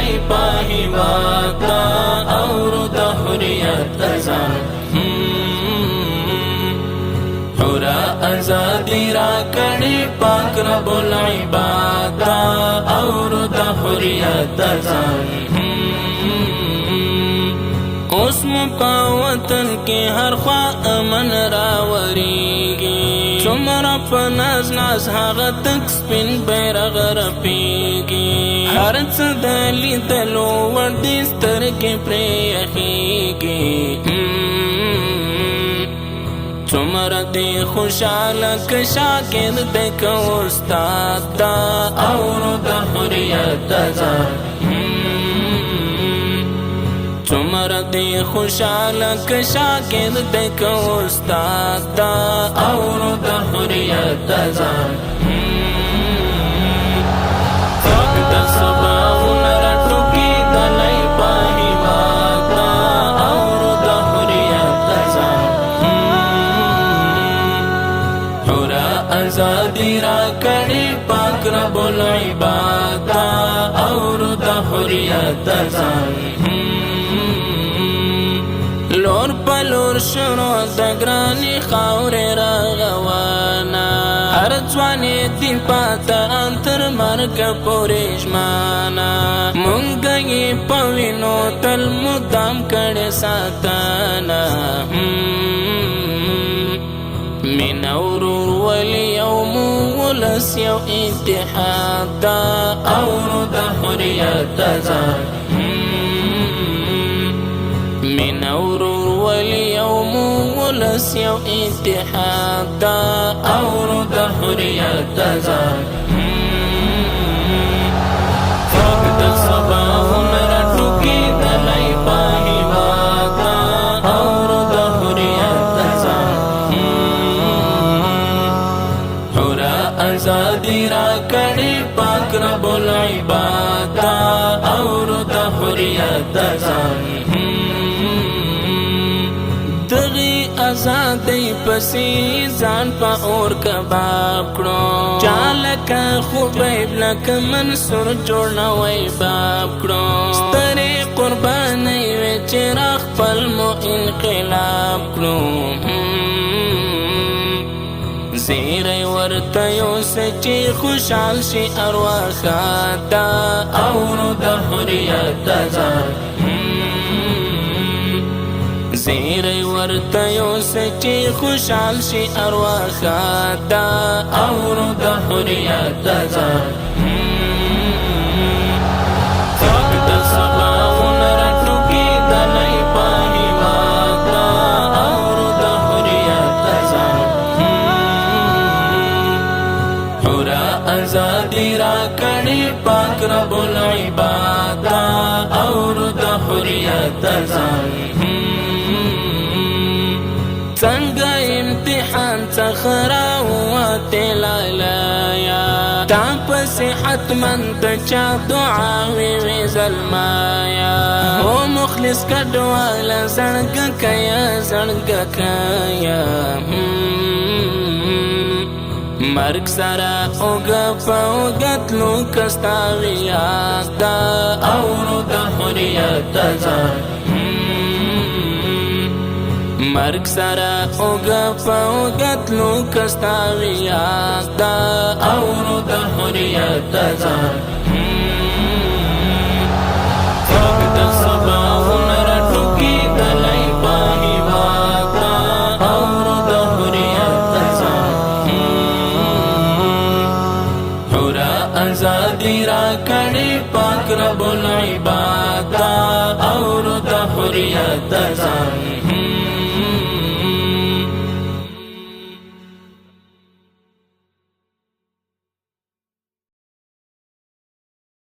دلای پاهی واتا اور د حریت ځان حورا ازادی را کړي پاک رب العباد اور د حریت ځان اوس مو په وطن کې هر خوا امن راوریږي څومره په ناز ناز هغه تک سپین بیرغ رپیږي هر څه د لیدلو وړ دي سترګې پرې یخیږي څومره دی خوشحاله که شاګرد دی که استاد دا اور د حریت ځان څومره دی خوشحاله که شاګرد دی که استاد دا اور د حریت ځان څوک د سباونه راټوکي دلای پاهي واتا اور د حریت ځان حورا ازادي را کړي پاک رب العباد اور د حریت ځان لور پلور شنو د ګرانې خاورې راغوانا هر ځوانې دین پاته تر مرګ پورې ژمانه مونږ یې په وینو تل مدام کړې ساتنه مینه ورورولي یو مو ولس یو اتحاد دا اور د حریت ځان مینه ورورولي یو مو ولس یو اتحاد دا اور د حریت ځان څوک د سباونه راټوکي دلای پاهي واتا اور د حریت ځان حورا ازادي را کړي پاک رب العباد اور د حریت ځان دغی ازادی پسی ځان په اور کباب کړو چالکه خوبیب لکه منصور جوړ نوی باب کړو سترې قربانۍ وې چې را خپل مو انقلاب کړو زیری ورته یوسه چې خوشحال شي ارواښه دا اور د حریت ځان زیری ورته یوسه چې خوشحال شي ارواښه دا اور د حریت ځان څوک د سباونه راټوکي دلای پاهي واتا اور د حریت ځان حورا ازادي را کړي پاک رب العباد اور د حریت ځان څنګه امتحان څخه راووتې لالیه تا پسې حتما د چا دعاوې وې زلمایه هو مخلص کډواله زړګکیه زړګکیه مرګ سره اوږه په اوږه تلو که ستا ویاد ده اور د حریت ځان مرګ سره اوږه په اوږه تلو که ستا ویاد ده اور د حریت ځان څوک د سباونه راټوکي دلای پاهي واتا اور د حریت ځان حورا ازادي را کړي پاک رب العباد اور د حریت ځان